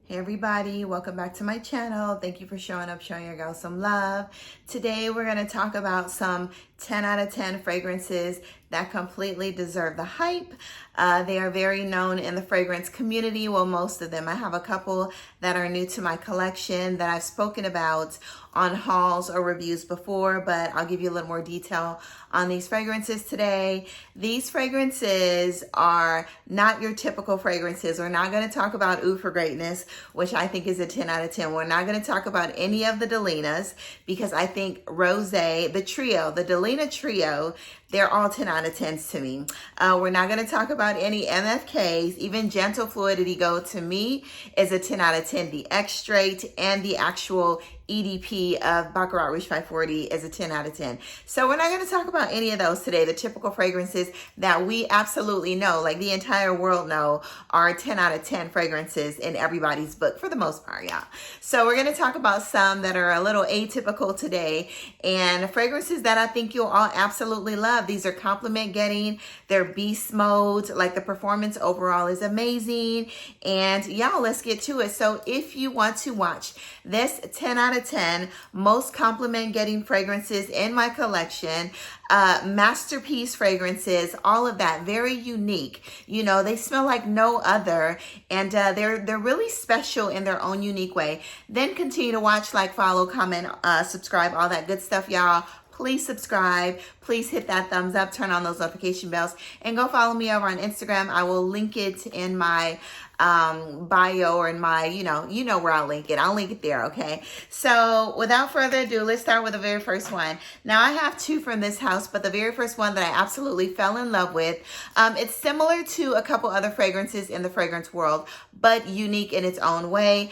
Hey everybody, welcome back to my channel. Thank you for showing up, showing your girl some love. Today we're going to talk about some 10 out of 10 fragrances that completely deserve the hype. They are very known in the fragrance community. Well, most of them. I have a couple that are new to my collection that I've spoken about on hauls or reviews before, but I'll give you a little more detail on these fragrances today. These fragrances are not your typical fragrances. We're not going to talk about Oud for Greatness, which I think is a 10 out of 10. We're not going to talk about any of the Delinas because I think Rosé, the trio, the Delina trio, they're all 10 out of 10s to me. We're not going to talk about any MFKs. Even Gentle Fluidity Gold to me is a 10 out of 10. The X-Straight and the actual EDP of Baccarat Rouge 540 is a 10 out of 10. So we're not going to talk about any of those today. The typical fragrances that we absolutely know, like the entire world know, are 10 out of 10 fragrances in everybody's book for the most part, yeah. So we're going to talk about some that are a little atypical today and fragrances that I think you'll all absolutely love. These are compliment getting. They're beast mode. Like the performance overall is amazing. And y'all, let's get to it. So if you want to watch this 10 out of 10 most compliment getting fragrances in my collection, masterpiece fragrances, all of that, very unique. You know, they smell like no other, and they're really special in their own unique way. Then continue to watch, like, follow, comment, subscribe, all that good stuff, y'all. Please subscribe. Please hit that thumbs up, turn on those notification bells, and go follow me over on Instagram. I will link it in my bio or in my, you know where I'll link it. I'll link it there, okay? So without further ado, let's start with the very first one. Now I have two from this house, but the very first one that I absolutely fell in love with, it's similar to a couple other fragrances in the fragrance world, but unique in its own way.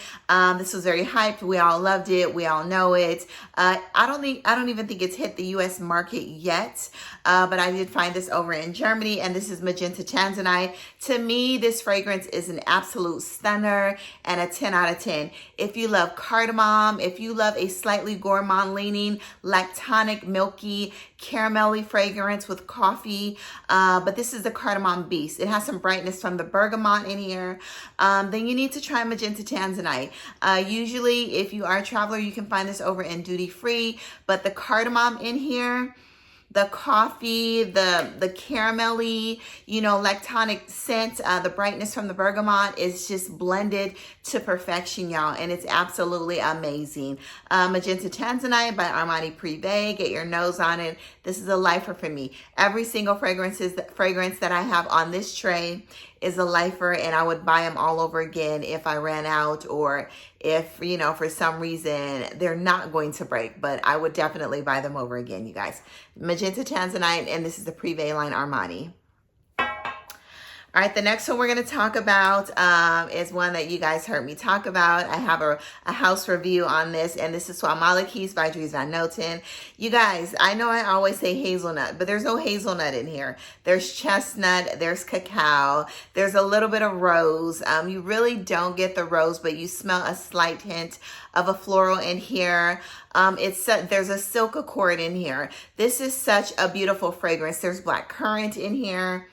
This was very hyped. We all loved it. We all know it. I don't even think it's hit the US market yet, but I did find this over in Germany, and this is Magenta Tanzanite. To me, this fragrance is an absolute stunner and a 10 out of 10. If you love cardamom, if you love a slightly gourmand leaning, lactonic, milky, caramelly fragrance with coffee, but this is the cardamom beast. It has some brightness from the bergamot in here. Then you need to try Magenta Tanzanite. Usually, if you are a traveler, you can find this over in duty free, but the cardamom in here, the coffee, the caramelly, lactonic scent, the brightness from the bergamot is just blended to perfection, y'all. And it's absolutely amazing. Magenta Tanzanite by Armani PREVI. Get your nose on it. This is a lifer for me. Every single fragrance that I have on this tray is a lifer, and I would buy them all over again if I ran out, or if, for some reason they're not going to break, but I would definitely buy them over again, you guys. Magenta Tanzanite, and this is the PREVI line Armani. All right, the next one we're going to talk about is one that you guys heard me talk about. I have a house review on this, and this is SOIE MALAQUAIS by DRIES by NOTEN. You guys, I know I always say hazelnut, but there's no hazelnut in here. There's chestnut, there's cacao, there's a little bit of rose. You really don't get the rose, but you smell a slight hint of a floral in here. There's a silk accord in here. This is such a beautiful fragrance. There's black currant in here,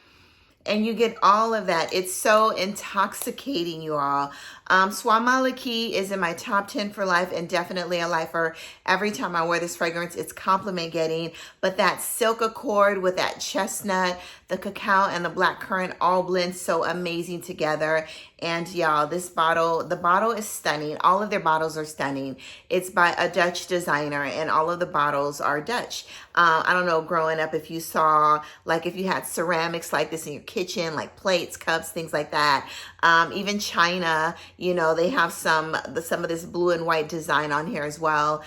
and you get all of that. It's so intoxicating, you all. SOIE MALAQUAIS is in my top 10 for life, and definitely a lifer. Every time I wear this fragrance, it's compliment getting. But that silk accord with that chestnut, the cacao, and the black currant all blend so amazing together. And y'all, the bottle is stunning. All of their bottles are stunning. It's by a Dutch designer, and all of the bottles are Dutch. I don't know, growing up, if you saw, like, if you had ceramics like this in your kitchen, like plates, cups, things like that. Even China, they have some of this blue and white design on here as well.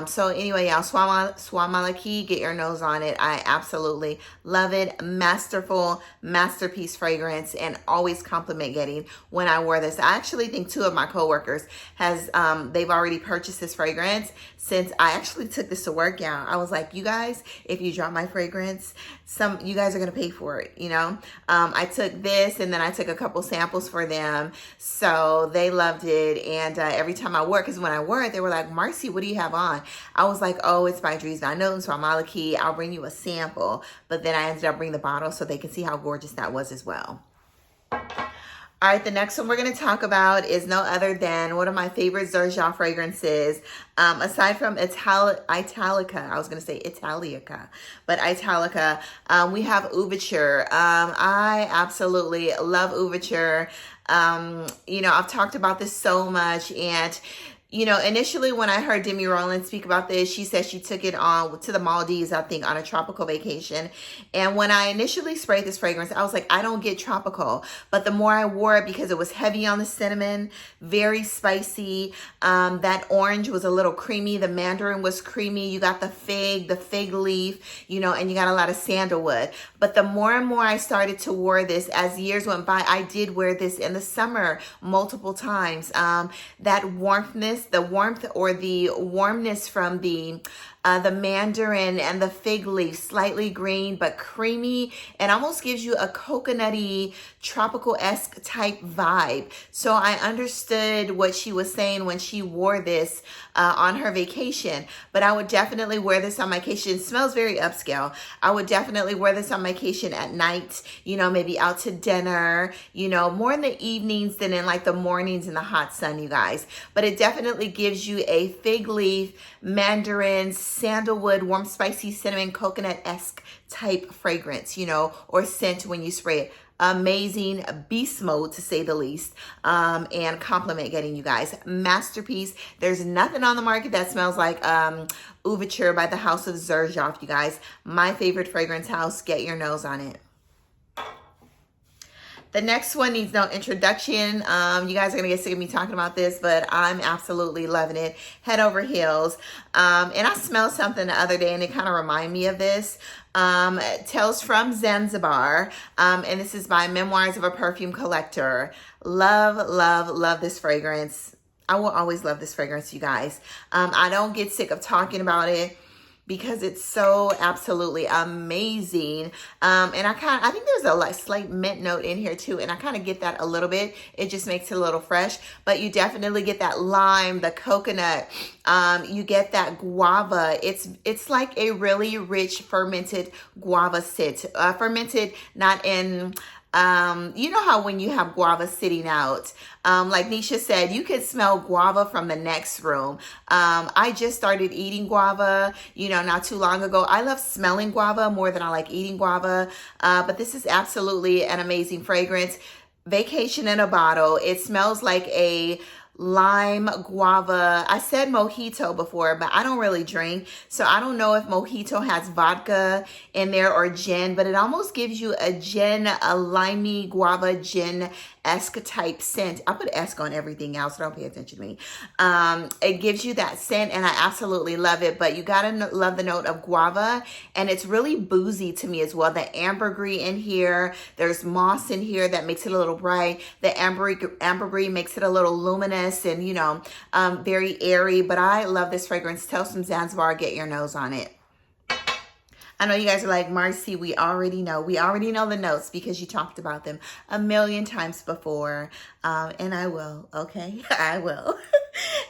So anyway, y'all, SOIE MALAQUAIS, get your nose on it. I absolutely love it. Masterful, masterpiece fragrance, and always compliment getting when I wear this. I actually think two of my coworkers they've already purchased this fragrance since I actually took this to work. Yeah, I was like, you guys, if you drop my fragrance, you guys are gonna pay for it. I took this, and then I took a couple samples for them, so they loved it. And every time I wore it, because when I wore it, they were like, Marcy, what do you have on? I was like, oh, it's by DRIES by NOTEN, SOIE MALAQUAIS. I'll bring you a sample. But then I ended up bringing the bottle so they can see how gorgeous that was as well. All right, the next one we're going to talk about is no other than one of my favorite XERJOFF fragrances. Aside from Italica, I was going to say Italica, but Italica, we have Ouverture. I absolutely love Ouverture. You know, I've talked about this so much, and you know, initially when I heard Demi Rowland speak about this, she said she took it on to the Maldives, I think, on a tropical vacation. And when I initially sprayed this fragrance, I was like, I don't get tropical. But the more I wore it, because it was heavy on the cinnamon, very spicy, that orange was a little creamy. The mandarin was creamy. You got the fig leaf, you know, and you got a lot of sandalwood. But the more and more I started to wear this, as years went by, I did wear this in the summer multiple times. That warmthness, the warmth or the warmness from the mandarin and the fig leaf, slightly green but creamy, and almost gives you a coconutty, tropical-esque type vibe. So I understood what she was saying when she wore this on her vacation. But I would definitely wear this on my vacation. It smells very upscale. I would definitely wear this on my vacation at night, you know, maybe out to dinner, you know, more in the evenings than in like the mornings in the hot sun, you guys. But it definitely gives you a fig leaf, mandarin, sandalwood, warm, spicy, cinnamon, coconut-esque type fragrance, you know, or scent when you spray it. Amazing beast mode, to say the least, and compliment getting, you guys. Masterpiece. There's nothing on the market that smells like Ouverture by the House of XERJOFF, you guys. My favorite fragrance house. Get your nose on it. The next one needs no introduction. You guys are going to get sick of me talking about this, but I'm absolutely loving it. Head over heels. And I smelled something the other day, and it kind of reminded me of this. Tales from Zanzibar. And this is by Memoirs of a Perfume Collector. Love, love, love this fragrance. I will always love this fragrance, you guys. I don't get sick of talking about it, because it's so absolutely amazing. And I think there's a like slight mint note in here too, and I kind of get that a little bit. It just makes it a little fresh, but you definitely get that lime, the coconut, you get that guava. It's like a really rich fermented guava scent. Fermented not in you know how when you have guava sitting out, like Nisha said, you could smell guava from the next room. I just started eating guava, you know, not too long ago. I love smelling guava more than I like eating guava, but this is absolutely an amazing fragrance. Vacation in a bottle. It smells like a lime guava. I said mojito before, but I don't really drink, so I don't know if mojito has vodka in there or gin, but it almost gives you a gin, a limey guava gin-esque type scent. I put esque on everything else, so don't pay attention to me. It gives you that scent, and I absolutely love it, but you gotta love the note of guava, and it's really boozy to me as well. The ambergris in here, there's moss in here that makes it a little bright. The ambergris makes it a little luminous and, you know, very airy, but I love this fragrance. Tales from Zanzibar. Get your nose on it. I know you guys are like, Marcy, we already know the notes because you talked about them a million times before, and I will, okay? I will.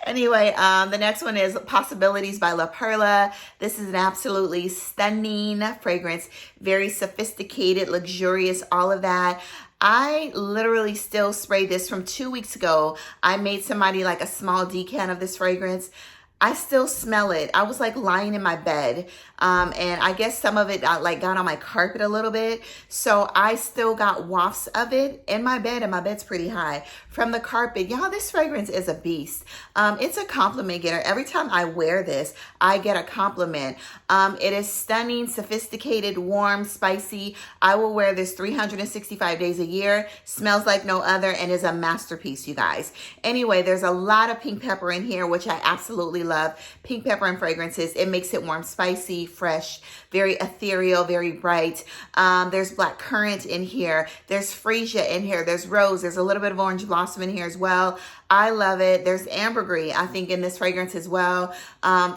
Anyway, the next one is Possibilities by La Perla. This is an absolutely stunning fragrance, very sophisticated, luxurious, all of that. I literally still spray this from 2 weeks ago. I made somebody like a small decant of this fragrance. I still smell it. I was like lying in my bed, and I guess some of it like got on my carpet a little bit. So I still got wafts of it in my bed, and my bed's pretty high, from the carpet. Y'all, this fragrance is a beast. It's a compliment getter. Every time I wear this, I get a compliment. It is stunning, sophisticated, warm, spicy. I will wear this 365 days a year. Smells like no other and is a masterpiece, you guys. Anyway, there's a lot of pink pepper in here, which I absolutely love. Pink pepper and fragrances. It makes it warm, spicy, fresh, very ethereal, very bright. There's black currant in here. There's freesia in here. There's rose. There's a little bit of orange blossom in here as well. I love it. There's ambergris, I think, in this fragrance as well.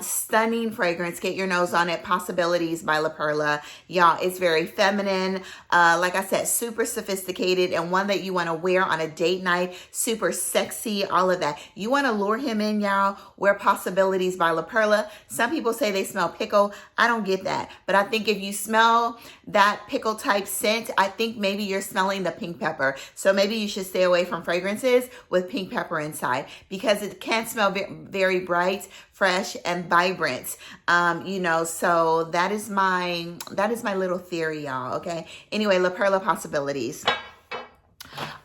Stunning fragrance. Get your nose on it. Possibilities by La Perla. Y'all, it's very feminine. Like I said, super sophisticated, and one that you want to wear on a date night. Super sexy, all of that. You want to lure him in, y'all. Wear Possibilities Possibilities by La Perla. Some people say they smell pickle. I don't get that. But I think if you smell that pickle type scent, I think maybe you're smelling the pink pepper. So maybe you should stay away from fragrances with pink pepper inside, because it can smell very bright, fresh, and vibrant. You know, so that is my little theory, y'all. Okay. Anyway, La Perla Possibilities.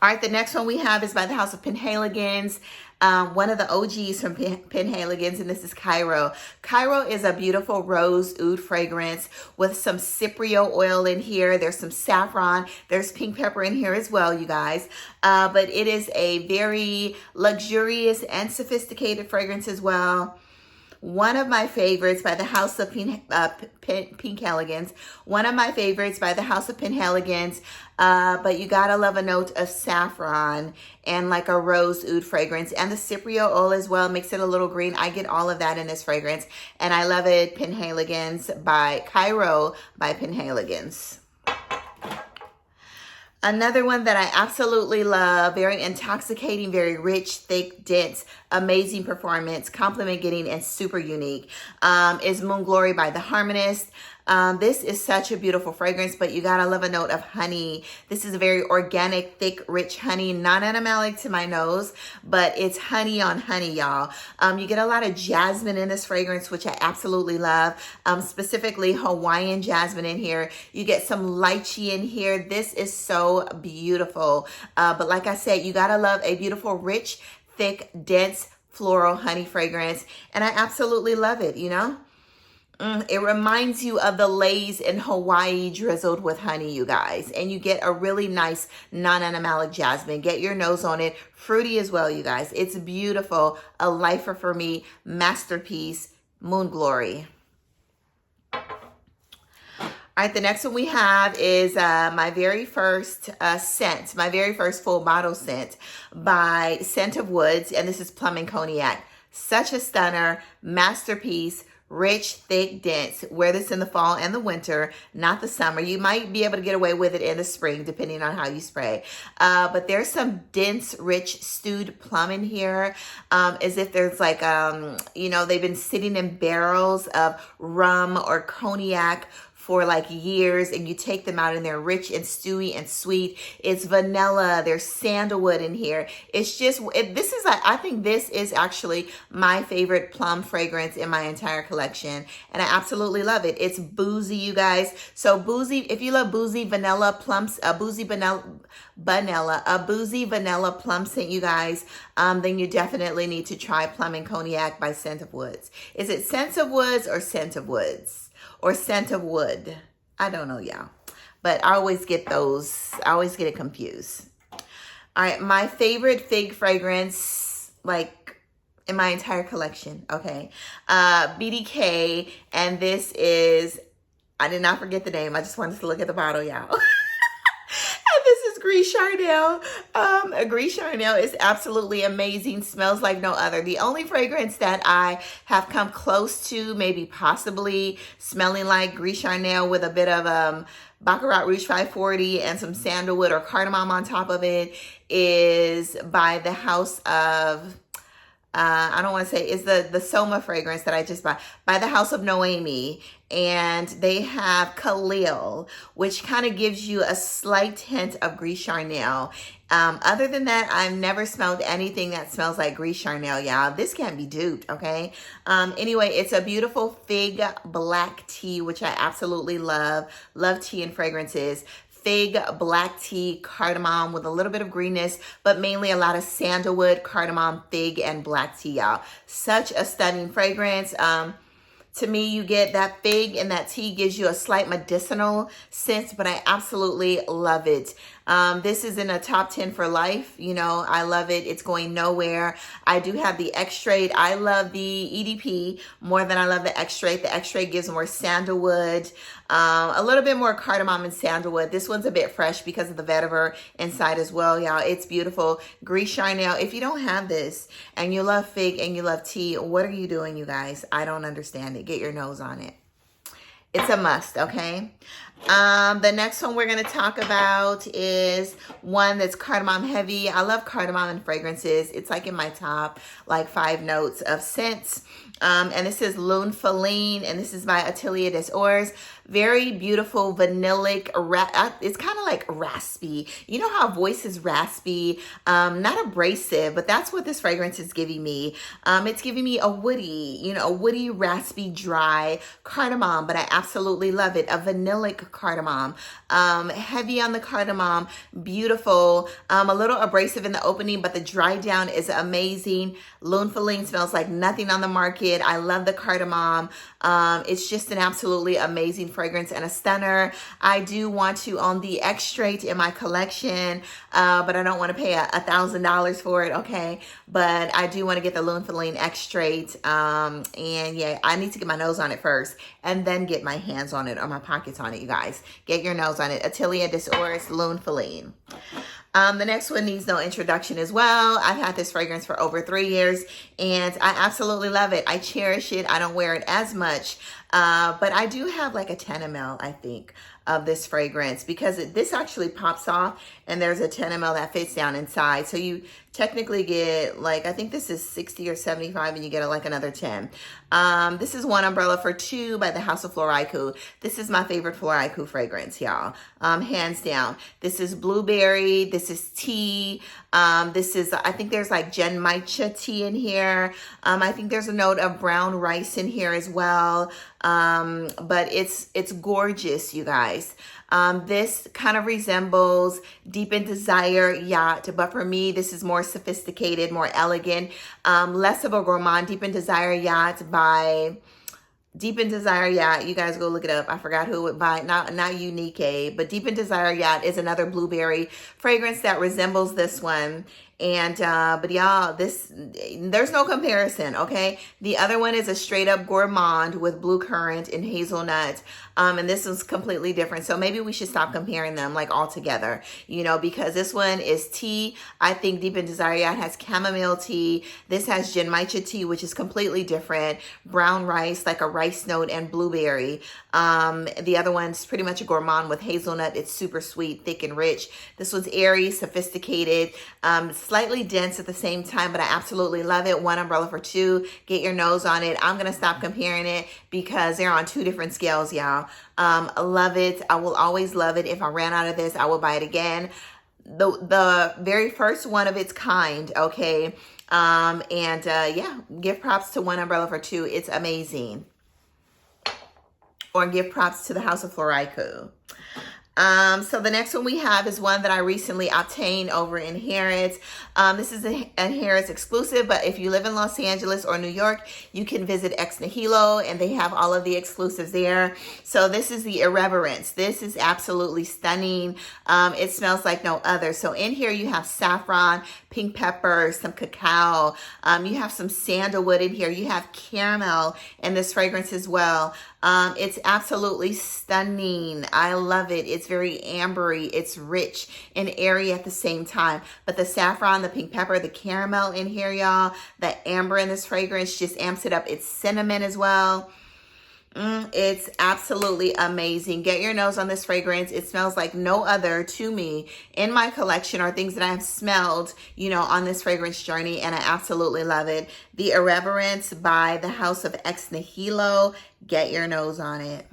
All right, the next one we have is by the House of Penhaligons. One of the OGs from Penhaligons, and this is CAIRO. CAIRO is a beautiful rose oud fragrance with some cypriot oil in here. There's some saffron. There's pink pepper in here as well, you guys. But it is a very luxurious and sophisticated fragrance as well. One of my favorites by the House of Penhaligons. One of my favorites by the House of Penhaligons. But you gotta love a note of saffron and like a rose oud fragrance. And the cypriot oil as well makes it a little green. I get all of that in this fragrance. And I love it. Penhaligons by CAIRO by Penhaligons. Another one that I absolutely love, very intoxicating, very rich, thick, dense, amazing performance, compliment getting, and super unique, is Moon Glory by The Harmonist. This is such a beautiful fragrance, but you gotta love a note of honey. This is a very organic, thick, rich honey, not animalic to my nose, but it's honey on honey, y'all. You get a lot of jasmine in this fragrance, which I absolutely love, specifically Hawaiian jasmine in here. You get some lychee in here. This is so beautiful. But like I said, you gotta love a beautiful, rich, thick, dense, floral honey fragrance. And I absolutely love it, you know? It reminds you of the lays in Hawaii drizzled with honey, you guys. And you get a really nice non-animalic jasmine. Get your nose on it. Fruity as well, you guys. It's beautiful. A lifer for me. Masterpiece. Moon Glory. All right, the next one we have is my very first scent. My very first full bottle scent by Scent of Woods. And this is Plum Cognac. Such a stunner. Masterpiece. Rich, thick, dense. Wear this in the fall and the winter, not the summer. You might be able to get away with it in the spring, depending on how you spray. But there's some dense, rich, stewed plum in here, as if there's like, you know, they've been sitting in barrels of rum or cognac for like years, and you take them out and they're rich and stewy and sweet. It's vanilla. There's sandalwood in here. It's just, this is, I think this is actually my favorite plum fragrance in my entire collection, and I absolutely love it. It's boozy, you guys. So boozy, if you love boozy vanilla plums, a boozy vanilla plum scent, you guys, then you definitely need to try Plum Cognac by Scent of Woods. Is it Scent of Woods or Scent of Woods? Or Scent of Wood? I don't know, y'all. But I always get those. I always get it confused. All right, my favorite fig fragrance, like in my entire collection, okay. BDK, and this is, I did not forget the name. I just wanted to look at the bottle, y'all. Gris Charnel. Gris Charnel is absolutely amazing. Smells like no other. The only fragrance that I have come close to, maybe possibly smelling like Gris Charnel with a bit of Baccarat Rouge 540 and some sandalwood or cardamom on top of it, is by the House of, I don't want to say, is the Soma fragrance that I just bought, by the House of Noemi. And they have Khalil, which kind of gives you a slight hint of Gris Charnel. Other than that, I've never smelled anything that smells like Gris Charnel, y'all. This can't be duped, okay? Anyway, it's a beautiful fig black tea, which I absolutely love. Love tea and fragrances. Fig, black tea, cardamom with a little bit of greenness, but mainly a lot of sandalwood, cardamom, fig, and black tea, y'all. Such a stunning fragrance. To me, you get that fig, and that tea gives you a slight medicinal scent, but I absolutely love it. This is in a top 10 for life. You know, I love it. It's going nowhere. I do have the extrait. I love the EDP more than I love the extrait. The extrait gives more sandalwood, a little bit more cardamom and sandalwood. This one's a bit fresh because of the vetiver inside as well, y'all. It's beautiful. Gris Charnel. If you don't have this and you love fig and you love tea, what are you doing, you guys? I don't understand it. Get your nose on it. It's a must, okay? The next one we're going to talk about is one that's cardamom heavy. I love cardamom in fragrances. It's like in my top like 5 notes of scents. And this is Lune Feline, and this is by Atelier des Ors. Very beautiful, vanillic, it's kind of like raspy. You know how voice is raspy, not abrasive, but that's what this fragrance is giving me. It's giving me a woody, you know, a woody, raspy, dry cardamom, but I absolutely love it. A vanillic cardamom, heavy on the cardamom, beautiful, a little abrasive in the opening, but the dry down is amazing. Lune Feline smells like nothing on the market. I love the cardamom. It's just an absolutely amazing fragrance and a stunner. I do want to own the extrait in my collection, but I don't want to pay $1,000 for it, okay? But I do want to get the Lune Feline extrait, and yeah, I need to get my nose on it first and then get my hands on it or my pockets on it, you guys. Get your nose on it. Atelier des Ors, Lune Feline. The next one needs no introduction as well. I've had this fragrance for over 3 years and I absolutely love it. I cherish it. I don't wear it as much, but I do have like a 10 ml, I think, of this fragrance because this actually pops off and there's a 10 ml that fits down inside. So you technically get like, I think this is 60 or 75 and you get like another 10. This is One Umbrella for Two by the House of Floricu. This is my favorite Floricu fragrance, y'all. Hands down. This is blueberry. This is tea. This is, I think there's like genmaicha tea in here. I think there's a note of brown rice in here as well. But it's gorgeous, you guys. This kind of resembles Deep in Desire Yacht, but for me, this is more sophisticated, more elegant, less of a gourmand. Deep in Desire Yacht by Deep in Desire Yacht, you guys go look it up. I forgot who it by, not Unique, but Deep in Desire Yacht is another blueberry fragrance that resembles this one. And, but y'all, there's no comparison, okay? The other one is a straight up gourmand with blue currant and hazelnut. And this one's completely different. So maybe we should stop comparing them like all together, you know, because this one is tea. I think Deep in Desire Yacht has chamomile tea. This has genmaicha tea, which is completely different. Brown rice, like a rice note, and blueberry. The other one's pretty much a gourmand with hazelnut. It's super sweet, thick, and rich. This one's airy, sophisticated, slightly dense at the same time, but I absolutely love it. One Umbrella for Two. Get your nose on it. I'm going to stop comparing it because they're on 2 different scales, y'all. Love it. I will always love it. If I ran out of this, I will buy it again. The very first one of its kind, okay? Yeah, give props to One Umbrella for Two. It's amazing. Or give props to the House of Floricu. So the next one we have is one that I recently obtained over in Harrods. This is a Harrods exclusive, but if you live in Los Angeles or New York, you can visit Ex Nihilo and they have all of the exclusives there. So this is the Irreverence. This is absolutely stunning. It smells like no other. So in here you have saffron, pink pepper, some cacao. You have some sandalwood in here. You have caramel in this fragrance as well. It's absolutely stunning. I love it. It's very ambery. It's rich and airy at the same time. But the saffron, the pink pepper, the caramel in here, y'all, the amber in this fragrance just amps it up. It's cinnamon as well. It's absolutely amazing. Get your nose on this fragrance. It smells like no other to me in my collection or things that I have smelled, you know, on this fragrance journey, and I absolutely love it. The Irreverence by the House of Ex Nihilo. Get your nose on it.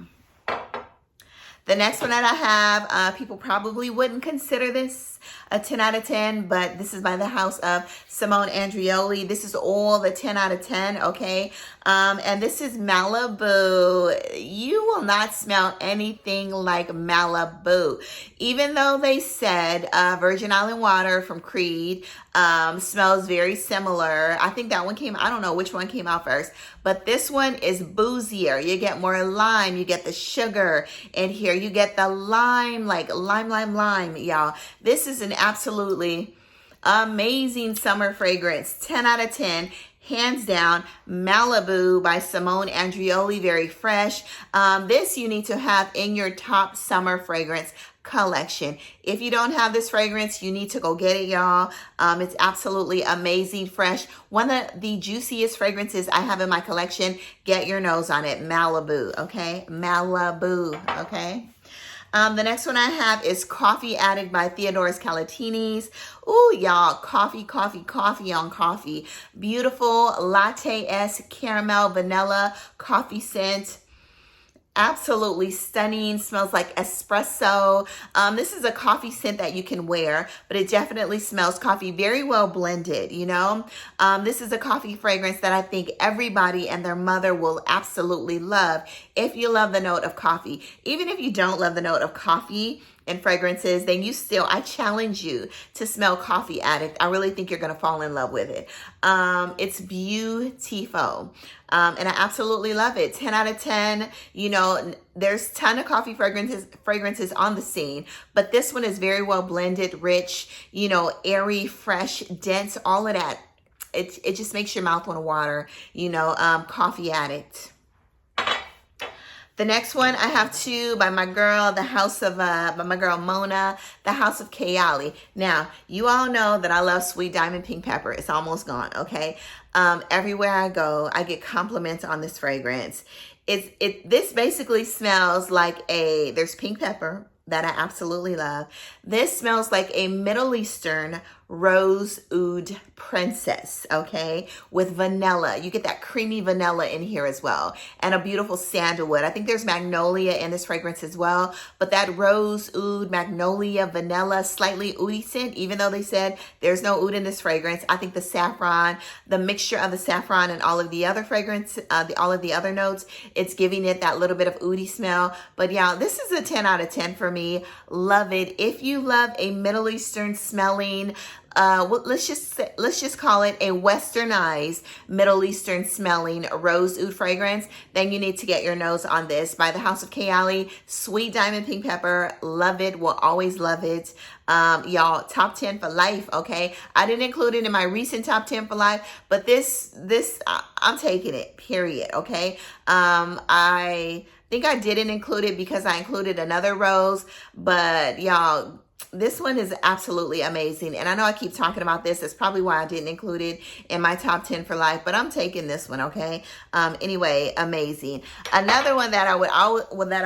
The next one that I have, people probably wouldn't consider this a 10 out of 10, but this is by the House of Simone Andreoli. This is all the 10 out of 10, okay? And this is Malibu. You will not smell anything like Malibu. Even though they said Virgin Island Water from Creed smells very similar. I think that one came, I don't know which one came out first, but this one is boozier. You get more lime. You get the sugar in here. You get the lime, like lime, y'all. This is an absolutely amazing summer fragrance. 10 out of 10. Hands down, Malibu by Simone Andreoli, very fresh. This you need to have in your top summer fragrance collection. If you don't have this fragrance, you need to go get it, y'all. It's absolutely amazing, fresh. One of the juiciest fragrances I have in my collection. Get your nose on it. Malibu, okay? Malibu, okay? The next one I have is Coffee Addict by Theodoros Kalatinis. Ooh, y'all, coffee, coffee, coffee on coffee. Beautiful latte-esque caramel vanilla coffee scent. Absolutely stunning. Smells like espresso. This is a coffee scent that you can wear, but it definitely smells coffee, very well blended, you know. This is a coffee fragrance that I think everybody and their mother will absolutely love if you love the note of coffee. Even if you don't love the note of coffee and fragrances, then I challenge you to smell Coffee Addict. I really think you're going to fall in love with it. It's beautiful. And I absolutely love it. 10 out of 10. You know, there's a ton of coffee fragrances on the scene, but this one is very well blended, rich, you know, airy, fresh, dense, all of that. It just makes your mouth want to water, you know. Coffee Addict. The next one I have two by my girl, by my girl Mona, The House of Kayali. Now, you all know that I love Sweet Diamond Pink Pepper. It's almost gone, okay? Everywhere I go, I get compliments on this fragrance. This basically smells like there's pink pepper that I absolutely love. This smells like a Middle Eastern rose oud princess, okay, with vanilla. You get that creamy vanilla in here as well, and a beautiful sandalwood. I think there's magnolia in this fragrance as well, but that rose oud, magnolia, vanilla, slightly oudy scent, even though they said there's no oud in this fragrance. I think the saffron, the mixture of the saffron and all of the other fragrance, all of the other notes, it's giving it that little bit of oudy smell. But yeah, this is a 10 out of 10 for me. Love it. If you love a Middle Eastern smelling, let's just call it a westernized Middle Eastern smelling rose oud fragrance, then you need to get your nose on this by the House of Kayali. Sweet Diamond Pink Pepper. Love it. Will always love it. Y'all, top 10 for life, okay? I didn't include it in my recent top 10 for life, but this I'm taking it, period, okay? I think I didn't include it because I included another rose, but y'all, this one is absolutely amazing. And I know I keep talking about this. That's probably why I didn't include it in my top 10 for life, but I'm taking this one, okay? Anyway, amazing. Another one that I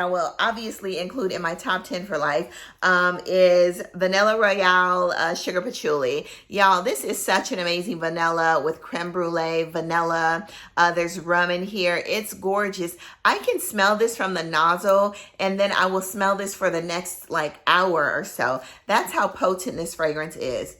will obviously include in my top 10 for life is Vanilla Royale Sugar Patchouli. Y'all, this is such an amazing vanilla with creme brulee, vanilla. There's rum in here. It's gorgeous. I can smell this from the nozzle, and then I will smell this for the next like hour or so. That's how potent this fragrance is.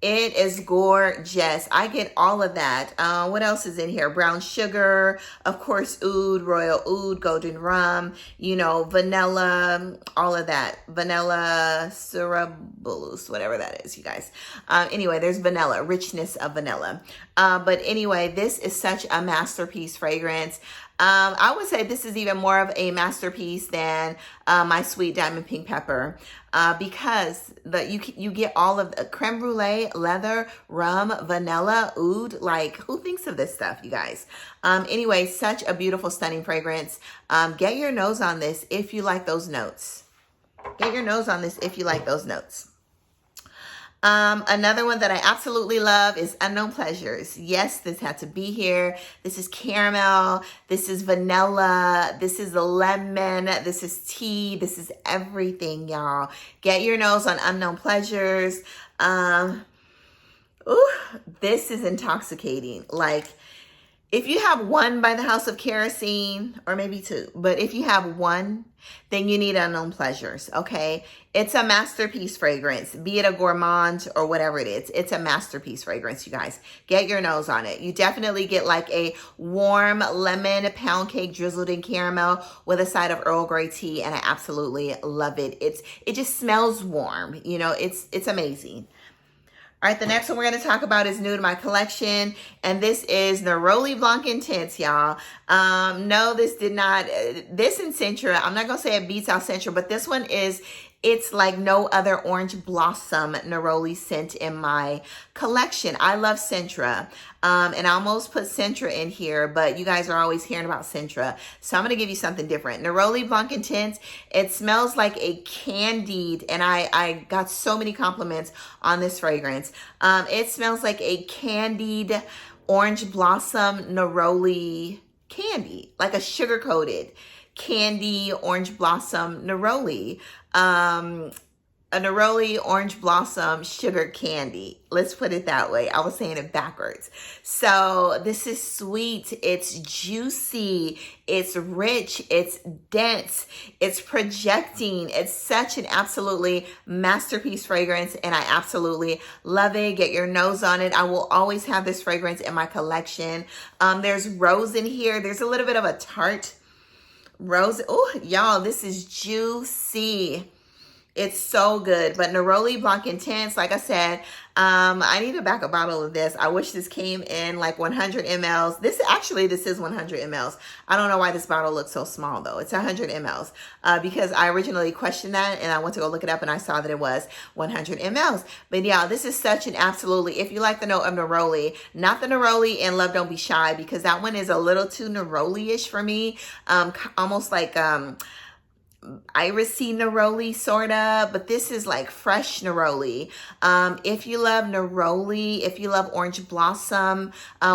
It is gorgeous. I get all of that. What else is in here? Brown sugar, of course, oud, royal oud, golden rum, you know, vanilla, all of that. Vanilla cerebulus, whatever that is, you guys. Anyway, there's vanilla, richness of vanilla. But anyway, this is such a masterpiece fragrance. I would say this is even more of a masterpiece than my Sweet Diamond Pink Pepper because you get all of the creme brulee, leather, rum, vanilla, oud. Like, who thinks of this stuff, you guys? Anyway, such a beautiful, stunning fragrance. Get your nose on this if you like those notes. Get your nose on this if you like those notes. Another one that I absolutely love is Unknown Pleasures. Yes, this had to be here. This is caramel. This is vanilla. This is lemon. This is tea. This is everything, y'all. Get your nose on Unknown Pleasures. Ooh, this is intoxicating. Like, if you have one by the House of Kerosene, or maybe two, but if you have one, then you need Unknown Pleasures, okay? It's a masterpiece fragrance, be it a gourmand or whatever it is. It's a masterpiece fragrance, you guys. Get your nose on it. You definitely get like a warm lemon pound cake drizzled in caramel with a side of Earl Grey tea, and I absolutely love it. It just smells warm, you know, it's amazing. All right, the next one we're going to talk about is new to my collection, and this is Neroli Blanc Intense, y'all. No, this did not, this and Sentra, I'm not going to say it beats out Sentra, but this one it's like no other orange blossom Neroli scent in my collection. I love Sentra, and I almost put Sentra in here, but you guys are always hearing about Sentra, so I'm going to give you something different. Neroli Blanc Intense, it smells like a candied, and I got so many compliments on this fragrance. It smells like a candied orange blossom Neroli candy, like a sugar-coated candy orange blossom neroli. A neroli orange blossom sugar candy. Let's put it that way. I was saying it backwards. So this is sweet. It's juicy. It's rich. It's dense. It's projecting. It's such an absolutely masterpiece fragrance, and I absolutely love it. Get your nose on it. I will always have this fragrance in my collection. There's rose in here. There's a little bit of a tart rose. Oh, y'all, this is juicy. It's so good. But Neroli Blanc Intense, like I said, I need to back a bottle of this. I wish this came in like 100 mLs. This is 100 mLs. I don't know why this bottle looks so small though. It's 100 mLs because I originally questioned that and I went to go look it up and I saw that it was 100 mLs. But yeah, this is such an absolutely, if you like the note of Neroli, not the Neroli in Love Don't Be Shy, because that one is a little too Neroli-ish for me. Almost like, irisy neroli sorta, but this is like fresh neroli. If you love neroli, if you love orange blossom,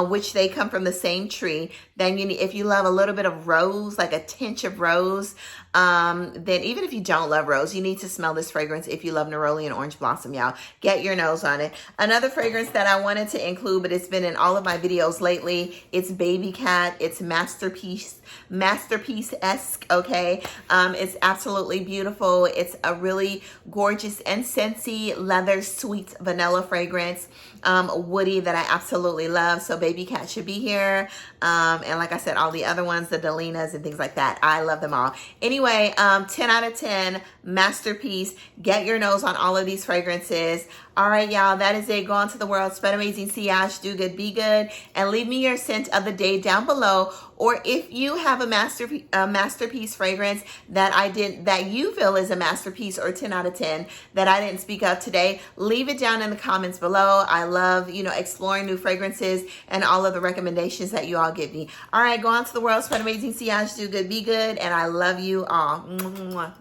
which they come from the same tree, then you need, if you love a little bit of rose, like a tinge of rose, then even if you don't love rose, you need to smell this fragrance if you love neroli and orange blossom, y'all. Get your nose on it. Another fragrance that I wanted to include, but it's been in all of my videos lately, it's Baby Cat. It's masterpiece-esque, okay? It's absolutely beautiful. It's a really gorgeous and scentsy leather sweet vanilla fragrance, woody, that I absolutely love. So Baby Cat should be here. And like I said, all the other ones, the Delinas and things like that, I love them all. Anyway, 10 out of 10, masterpiece. Get your nose on all of these fragrances. All right, y'all, that is it. Go on to the world, spread amazing sillage, do good, be good, and leave me your scent of the day down below. Or if you have a masterpiece fragrance that you feel is a masterpiece or 10 out of 10 that I didn't speak of today, leave it down in the comments below. I love, exploring new fragrances and all of the recommendations that you all give me. All right, go on to the world, spread amazing sillage, do good, be good, and I love you all. Mwah, mwah.